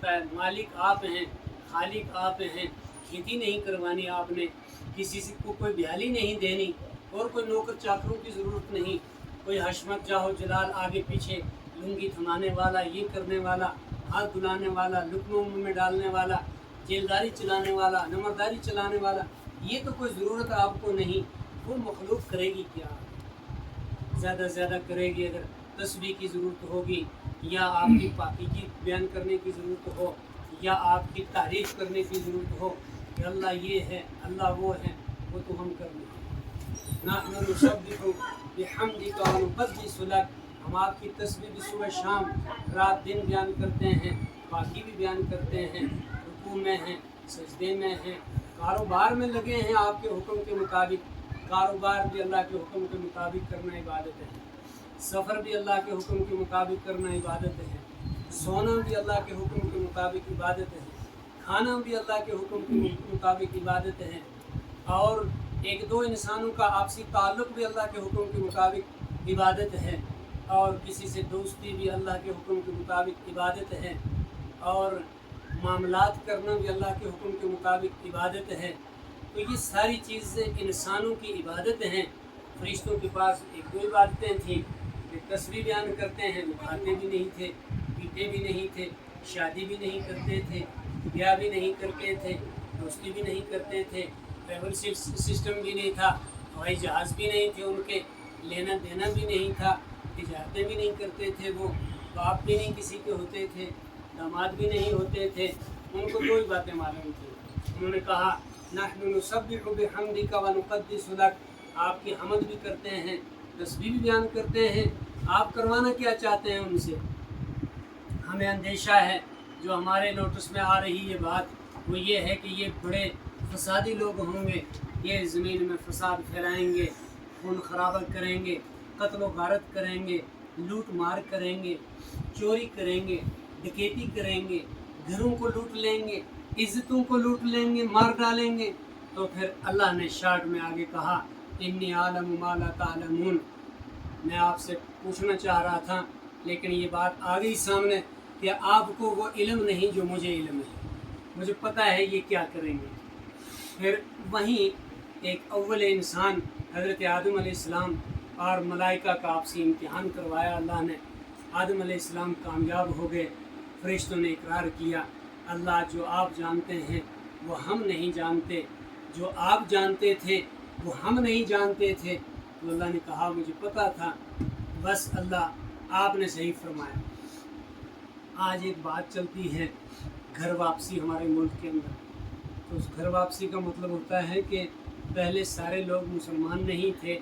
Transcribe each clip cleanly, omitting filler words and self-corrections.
ہوتا ہے، مالک آپ ہیں، خالق آپ ہیں، کھیتی نہیں کروانی آپ نے، کسی سے کو کوئی بحالی نہیں دینی اور کوئی نوکر چاکروں کی ضرورت نہیں، کوئی حشمت جاہو جلال آگے پیچھے لنگی تھمانے والا، یہ کرنے والا، ہاتھ دھلانے والا، لقموں منہ میں ڈالنے والا، جیلداری چلانے والا، نمرداری چلانے والا، یہ تو کوئی ضرورت آپ کو نہیں۔ وہ مخلوق کرے گی کیا؟ زیادہ سے زیادہ کرے گی اگر تسبیح کی ضرورت ہوگی، یا آپ کی پاکیزگی بیان کرنے کی ضرورت ہو، یا آپ کی تعریف کرنے کی ضرورت ہو کہ اللہ یہ ہے، اللہ وہ ہے، وہ تو ہم کر لیں۔ نحن نسبح بحمدک ونقدس لک، ہم آپ کی تسبیح بھی صبح شام رات دن بیان کرتے ہیں، باقی بھی بیان کرتے ہیں، رکوع میں ہیں، سجدے میں ہیں، کاروبار میں لگے ہیں آپ کے حکم کے مطابق، کاروبار بھی اللہ کے حکم کے مطابق کرنا عبادت ہے، سفر بھی اللہ کے حکم کے مطابق کرنا عبادت ہے، سونا بھی اللہ کے حکم کے مطابق عبادت ہے، کھانا بھی اللہ کے حکم کے مطابق عبادت ہے، اور ایک دو انسانوں کا آپسی تعلق بھی اللہ کے حکم کے مطابق عبادت ہے، اور کسی سے دوستی بھی اللہ کے حکم کے مطابق عبادت ہے، اور معاملات کرنا بھی اللہ کے حکم کے مطابق عبادت ہے۔ تو یہ ساری چیزیں انسانوں کی عبادت ہیں۔ فرشتوں کے پاس ایک دو عبادتیں تھیں کہ تسبیح بیان کرتے ہیں، وہ کھاتے بھی نہیں تھے، پیتے بھی نہیں تھے، شادی بھی نہیں کرتے تھے، بیاہ بھی نہیں کرتے تھے، دوستی بھی نہیں کرتے تھے، ٹریول سسٹم بھی نہیں تھا، ہوائی جہاز بھی نہیں تھے، ان کے لینا دینا بھی نہیں تھا، تجارتیں بھی نہیں کرتے تھے، وہ باپ بھی نہیں کسی کے ہوتے تھے، داماد بھی نہیں ہوتے تھے، ان کو دو ہی باتیں معلوم تھیں۔ انہوں نے کہا نحن نسبح بحمدک ونقدس لک، آپ کی حمد بھی کرتے ہیں، تسبیح بھی بیان کرتے ہیں، آپ کروانا کیا چاہتے ہیں ان سے؟ ہمیں اندیشہ ہے جو ہمارے نوٹس میں آ رہی یہ بات، وہ یہ ہے کہ یہ بڑے فسادی لوگ ہوں گے، یہ زمین میں فساد پھیلائیں گے، خون خرابہ کریں گے، قتل و غارت کریں گے، لوٹ مار کریں گے، چوری کریں گے، ڈکیتی کریں گے، گھروں کو لوٹ لیں گے، عزتوں کو لوٹ لیں گے، مار ڈالیں گے۔ تو پھر اللہ نے شارٹ میں آگے کہا انی عالم ما لا تعلمون، میں آپ سے پوچھنا چاہ رہا تھا لیکن یہ بات آ گئی سامنے کہ آپ کو وہ علم نہیں جو مجھے علم ہے، مجھے پتہ ہے یہ کیا کریں گے۔ پھر وہیں ایک اول انسان حضرت آدم علیہ السلام اور ملائکہ کا آپسی امتحان کروایا اللہ نے، آدم علیہ السلام کامیاب ہو گئے، فرشتوں نے اقرار کیا اللہ جو آپ جانتے ہیں وہ ہم نہیں جانتے، جو آپ جانتے تھے وہ ہم نہیں جانتے تھے۔ تو اللہ نے کہا مجھے پتہ تھا، بس اللہ آپ نے صحیح فرمایا۔ آج ایک بات چلتی ہے گھر واپسی ہمارے ملک کے اندر، تو اس گھر واپسی کا مطلب ہوتا ہے کہ پہلے سارے لوگ مسلمان نہیں تھے،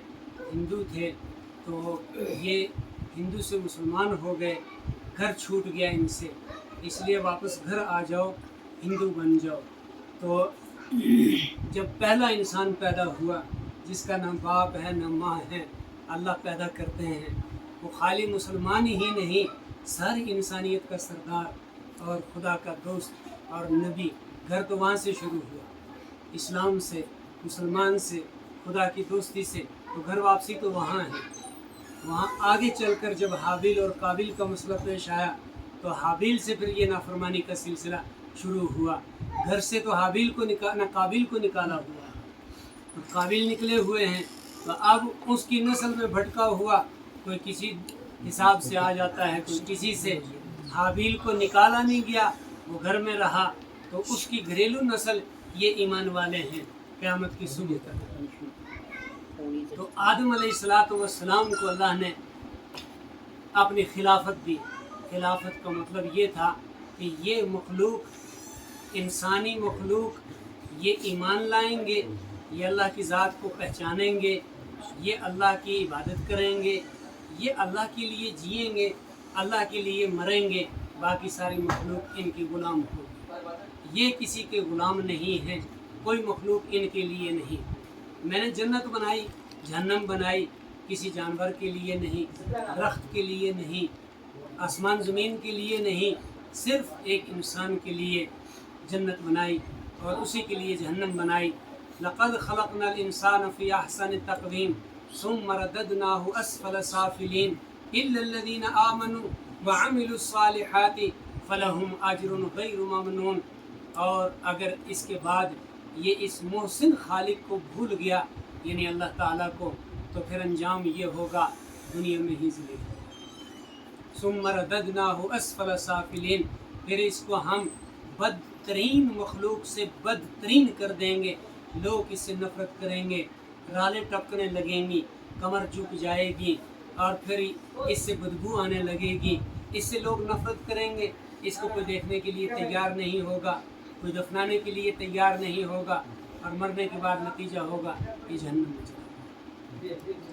ہندو تھے، تو یہ ہندو سے مسلمان ہو گئے، گھر چھوٹ گیا ان سے، اس لیے واپس گھر آ جاؤ، ہندو بن جاؤ۔ تو جب پہلا انسان پیدا ہوا جس کا نہ باپ ہے نہ ماں ہے، اللہ پیدا کرتے ہیں، وہ خالی مسلمان ہی نہیں، ساری انسانیت کا سردار اور خدا کا دوست اور نبی، گھر تو وہاں سے شروع ہوا، اسلام سے، مسلمان سے، خدا کی دوستی سے، تو گھر واپسی تو وہاں ہے۔ وہاں آگے چل کر جب حابیل اور قابیل کا مسئلہ پیش آیا تو حابیل سے پھر یہ نافرمانی کا سلسلہ شروع ہوا، گھر سے تو حابیل کو نہ قابیل کو نکالا ہوا، تو قابیل نکلے ہوئے ہیں، تو اب اس کی نسل میں بھٹکا ہوا کوئی کسی حساب سے آ جاتا ہے، کوئی کسی سے، حابیل کو نکالا نہیں گیا، وہ گھر میں رہا، تو اس کی گھریلو نسل یہ ایمان والے ہیں قیامت کی صبح تک۔ تو آدم علیہ السلام کو اللہ نے اپنی خلافت دی۔ خلافت کا مطلب یہ تھا کہ یہ مخلوق، انسانی مخلوق، یہ ایمان لائیں گے، یہ اللہ کی ذات کو پہچانیں گے، یہ اللہ کی عبادت کریں گے، یہ اللہ کے لیے جئیں گے، اللہ کے لیے مریں گے، باقی ساری مخلوق ان کی غلام ہوگی۔ یہ کسی کے غلام نہیں ہیں، کوئی مخلوق ان کے لیے نہیں۔ میں نے جنت بنائی، جہنم بنائی، کسی جانور کے لیے نہیں، درخت کے لیے نہیں، آسمان زمین کے لیے نہیں، صرف ایک انسان کے لیے جنت بنائی اور اسی کے لیے جہنم بنائی۔ لقد خلقنا الانسان فی احسن تقویم ثم رددناه اسفل سافلین الا الذین آمنوا وعملوا الصالحات فلہم اجر غیر ممنون۔ اور اگر اس کے بعد یہ اس محسن خالق کو بھول گیا یعنی اللہ تعالیٰ کو، تو پھر انجام یہ ہوگا دنیا میں ہی ذلیل ہوگا۔ ثم رددناہ اسفل سافلین، پھر اس کو ہم بدترین مخلوق سے بدترین کر دیں گے، لوگ اس سے نفرت کریں گے، رالیں ٹپکنے لگیں گی، کمر جھک جائے گی، اور پھر اس سے بدبو آنے لگے گی، اس سے لوگ نفرت کریں گے، اس کو کوئی دیکھنے کے لیے تیار نہیں ہوگا، کوئی دفنانے کے لیے تیار نہیں ہوگا، اور مرنے کے بعد نتیجہ ہوگا کہ جہنم میں چلا جائے گا۔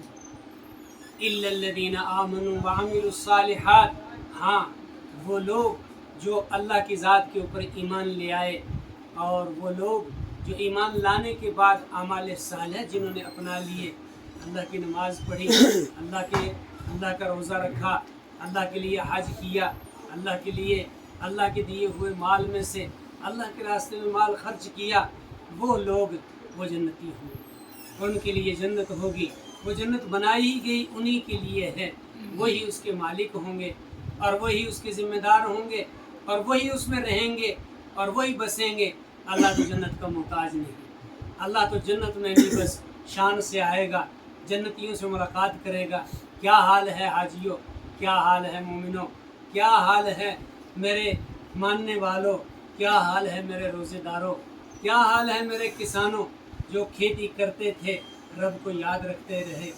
الا الذین آمنوا وعملوا الصالحات، ہاں وہ لوگ جو اللہ کی ذات کے اوپر ایمان لے آئے، اور وہ لوگ جو ایمان لانے کے بعد اعمال صالح جنہوں نے اپنا لیے، اللہ کی نماز پڑھی، اللہ کا روزہ رکھا، اللہ کے لیے حج کیا، اللہ کے لیے اللہ کے دیے ہوئے مال میں سے اللہ کے راستے میں مال خرچ کیا، وہ لوگ وہ جنتی ہوں گے، ان کے لیے جنت ہوگی، وہ جنت بنائی گئی انہی کے لیے ہے، وہی اس کے مالک ہوں گے، اور وہی اس کے ذمہ دار ہوں گے، اور وہی اس میں رہیں گے، اور وہی بسیں گے۔ اللہ تو جنت کا محتاج نہیں، اللہ تو جنت میں بھی بس شان سے آئے گا، جنتیوں سے ملاقات کرے گا۔ کیا حال ہے حاجیوں، کیا حال ہے مومنوں، کیا حال ہے میرے ماننے والوں، کیا حال ہے میرے روزے داروں، کیا حال ہے میرے کسانوں جو کھیتی کرتے تھے رب کو یاد رکھتے رہے،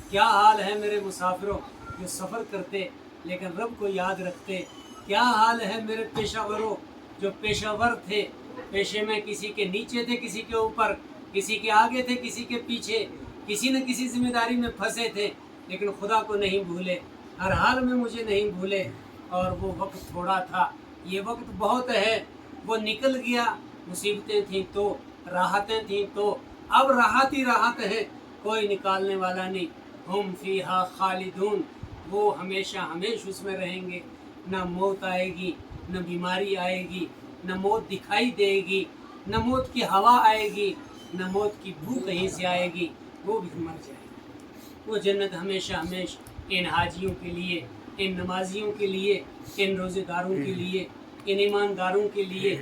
کیا حال ہے میرے مسافروں جو سفر کرتے لیکن رب کو یاد رکھتے، کیا حال ہے میرے پیشہ وروں جو پیشہ ور تھے، پیشے میں کسی کے نیچے تھے، کسی کے اوپر، کسی کے آگے تھے، کسی کے پیچھے، کسی نہ کسی ذمہ داری میں پھنسے تھے، لیکن خدا کو نہیں بھولے، ہر حال میں مجھے نہیں بھولے۔ اور وہ وقت تھوڑا تھا، یہ وقت بہت ہے، وہ نکل گیا، مصیبتیں تھیں تو، راحتیں تھیں تو، اب راحت ہی راحت ہے، کوئی نکالنے والا نہیں۔ ہم فیہا خالدون، وہ ہمیشہ ہمیش اس میں رہیں گے، نہ موت آئے گی، نہ بیماری آئے گی، نہ موت دکھائی دے گی، نہ موت کی ہوا آئے گی، نہ موت کی بو کہیں سے آئے گی، وہ بھی مر جائے گی۔ وہ جنت ہمیشہ ہمیش ان حاجیوں کے لیے، ان نمازیوں کے لیے، ان روزے داروں کے لیے، ان ایمانداروں کے لیے،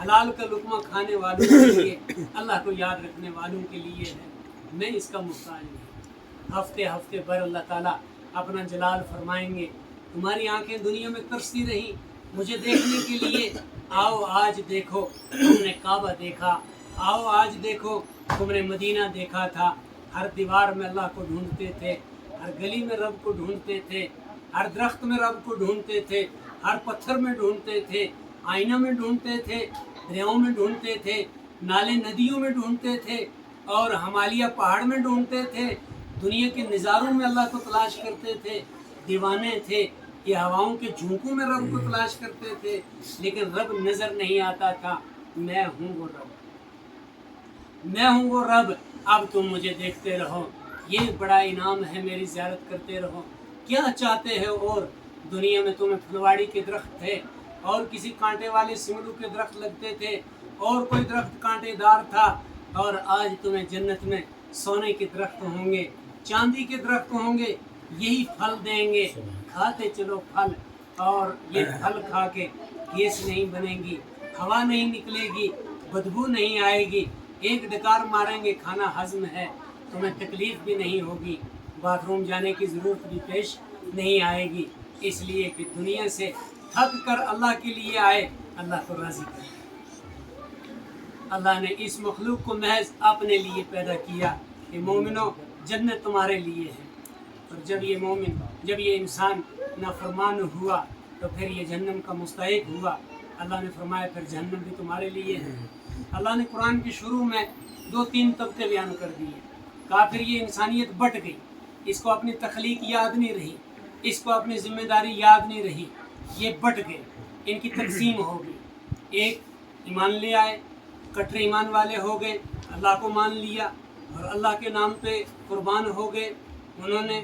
حلال کا لقمہ کھانے والوں کے لیے، اللہ کو یاد رکھنے والوں کے لیے ہے۔ میں اس کا محتاج نہیں۔ ہفتے ہفتے بھر اللہ تعالیٰ اپنا جلال فرمائیں گے، تمہاری آنکھیں دنیا میں ترستی رہیں مجھے دیکھنے کے لیے، آؤ آج دیکھو، تم نے کعبہ دیکھا، آؤ آج دیکھو، تم نے مدینہ دیکھا تھا۔ ہر دیوار میں اللہ کو ڈھونڈتے تھے، ہر گلی میں رب کو ڈھونڈتے تھے، ہر درخت میں رب کو ڈھونڈتے تھے، ہر پتھر میں ڈھونڈتے تھے، آئینہ میں ڈھونڈتے تھے، دریاؤں میں ڈھونڈتے تھے، نالے ندیوں میں ڈھونڈتے تھے، اور ہمالیہ پہاڑ میں ڈھونڈتے تھے، دنیا کے نظاروں میں اللہ کو تلاش کرتے تھے، دیوانے تھے کہ ہواؤں کے جھونکوں میں رب کو تلاش کرتے تھے، لیکن رب نظر نہیں آتا تھا۔ میں ہوں وہ رب، میں ہوں وہ رب، اب تم مجھے دیکھتے رہو، یہ بڑا انعام ہے، میری زیارت کرتے رہو۔ کیا چاہتے ہو؟ اور دنیا میں تمہیں پھلواڑی کے درخت تھے، اور کسی کانٹے والے سملو کے درخت لگتے تھے، اور کوئی درخت کانٹے دار تھا، اور آج تمہیں جنت میں سونے کے درخت ہوں گے، چاندی کے درخت ہوں گے، یہی پھل دیں گے، کھاتے چلو پھل، اور یہ پھل کھا کے گیس نہیں بنے گی، ہوا نہیں نکلے گی، بدبو نہیں آئے گی، ایک ڈکار ماریں گے کھانا ہضم ہے، تمہیں تکلیف بھی نہیں ہوگی، باتھ روم جانے کی ضرورت بھی پیش نہیں آئے گی، اس لیے کہ دنیا سے تھک کر اللہ کے لیے آئے، اللہ کو راضی کرے۔ اللہ نے اس مخلوق کو محض اپنے لیے پیدا کیا کہ مومنوں جنت تمہارے لیے ہے، اور جب یہ مومن، جب یہ انسان نافرمان ہوا تو پھر یہ جہنم کا مستحق ہوا۔ اللہ نے فرمایا پھر جہنم بھی تمہارے لیے ہے۔ اللہ نے قرآن کے شروع میں 2-3 طبقے بیان کر دیے۔ کافر، یہ انسانیت بٹ گئی، اس کو اپنی تخلیق یاد نہیں رہی، اس کو اپنی ذمہ داری یاد نہیں رہی، یہ بٹ گئے، ان کی تقسیم ہو گئی۔ ایک ایمان لے آئے، کٹر ایمان والے ہو گئے، اللہ کو مان لیا اور اللہ کے نام پہ قربان ہو گئے، انہوں نے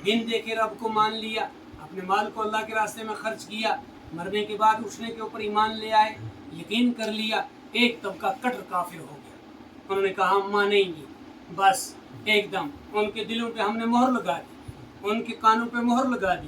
بن دیکھے رب کو مان لیا، اپنے مال کو اللہ کے راستے میں خرچ کیا، مرنے کے بعد اٹھنے کے اوپر ایمان لے آئے، یقین کر لیا۔ ایک طبقہ کٹر کافر ہو گیا، انہوں نے کہا ہم مانیں گے، بس ایک دم ان کے دلوں پہ ہم نے مہر لگا دی، ان کے کانوں پہ مہر لگا دی،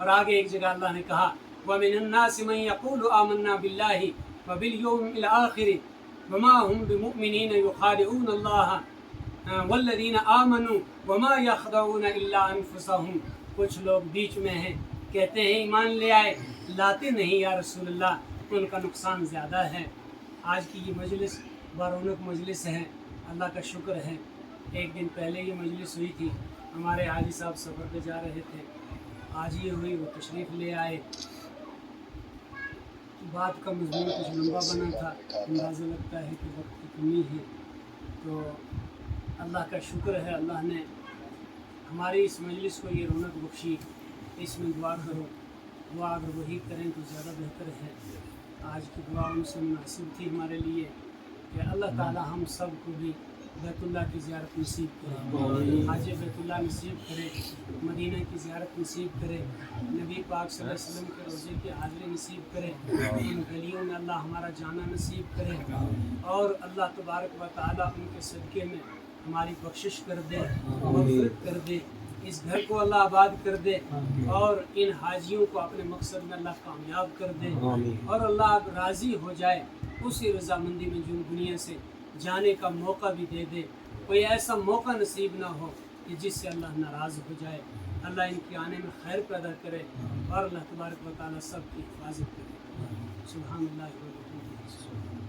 اور آگے ایک جگہ اللہ نے کہا وَمِنَ النَّاسِ مَن يَقُولُ آمَنَّا بِاللَّهِ وَبِالْيَوْمِ الْآخِرِ وَمَا هُمْ بِمُؤْمِنِينَ يُخَادِعُونَ اللَّهَ وَالَّذِينَ آمَنُوا وَمَا يَخْدَعُونَ إِلَّا أَنفُسَهُمْ۔ کچھ لوگ بیچ میں ہیں، کہتے ہیں ایمان لے آئے، لاتے نہیں یا رسول اللہ، ان کا نقصان زیادہ ہے۔ آج کی یہ مجلس بارونق مجلس ہے، اللہ کا شکر ہے۔ ایک دن پہلے یہ مجلس ہوئی تھی، ہمارے حاجی صاحب سفر پہ جا رہے تھے، آج یہ ہوئی، وہ تشریف لے آئے۔ بات کا مضمون کچھ لمبا بنا تھا، اندازہ لگتا ہے کہ وقت کی کمی ہے، تو اللہ کا شکر ہے، اللہ نے ہماری اس مجلس کو یہ رونق بخشی۔ اس میں دعا کرو، دعا اگر وہی کریں تو زیادہ بہتر ہے۔ آج کی دعا ان سے مناسب تھی ہمارے لیے کہ اللہ تعالی ہم سب کو بھی بیت اللہ کی زیارت نصیب کرے، حاج بیت اللہ نصیب کرے، مدینہ کی زیارت نصیب کرے، نبی پاک صلی اللہ علیہ وسلم کے روضے کی حاضری نصیب کرے، ان گلیوں میں اللہ ہمارا جانا نصیب کرے، اور اللہ تبارک و تعالی ان کے صدقے میں ہماری بخشش کر دے، مغفرت کر دے، اس گھر کو اللہ آباد کر دے، اور ان حاجیوں کو اپنے مقصد میں اللہ کامیاب کر دے، اور اللہ اب راضی ہو جائے، اسی رضامندی میں جو دنیا سے جانے کا موقع بھی دے دے۔ کوئی ایسا موقع نصیب نہ ہو کہ جس سے اللہ ناراض ہو جائے۔ اللہ ان کے آنے میں خیر پیدا کرے، اور اللہ تبارک و تعالیٰ سب کی حفاظت کرے۔ سبحان اللہ و بحمدہ۔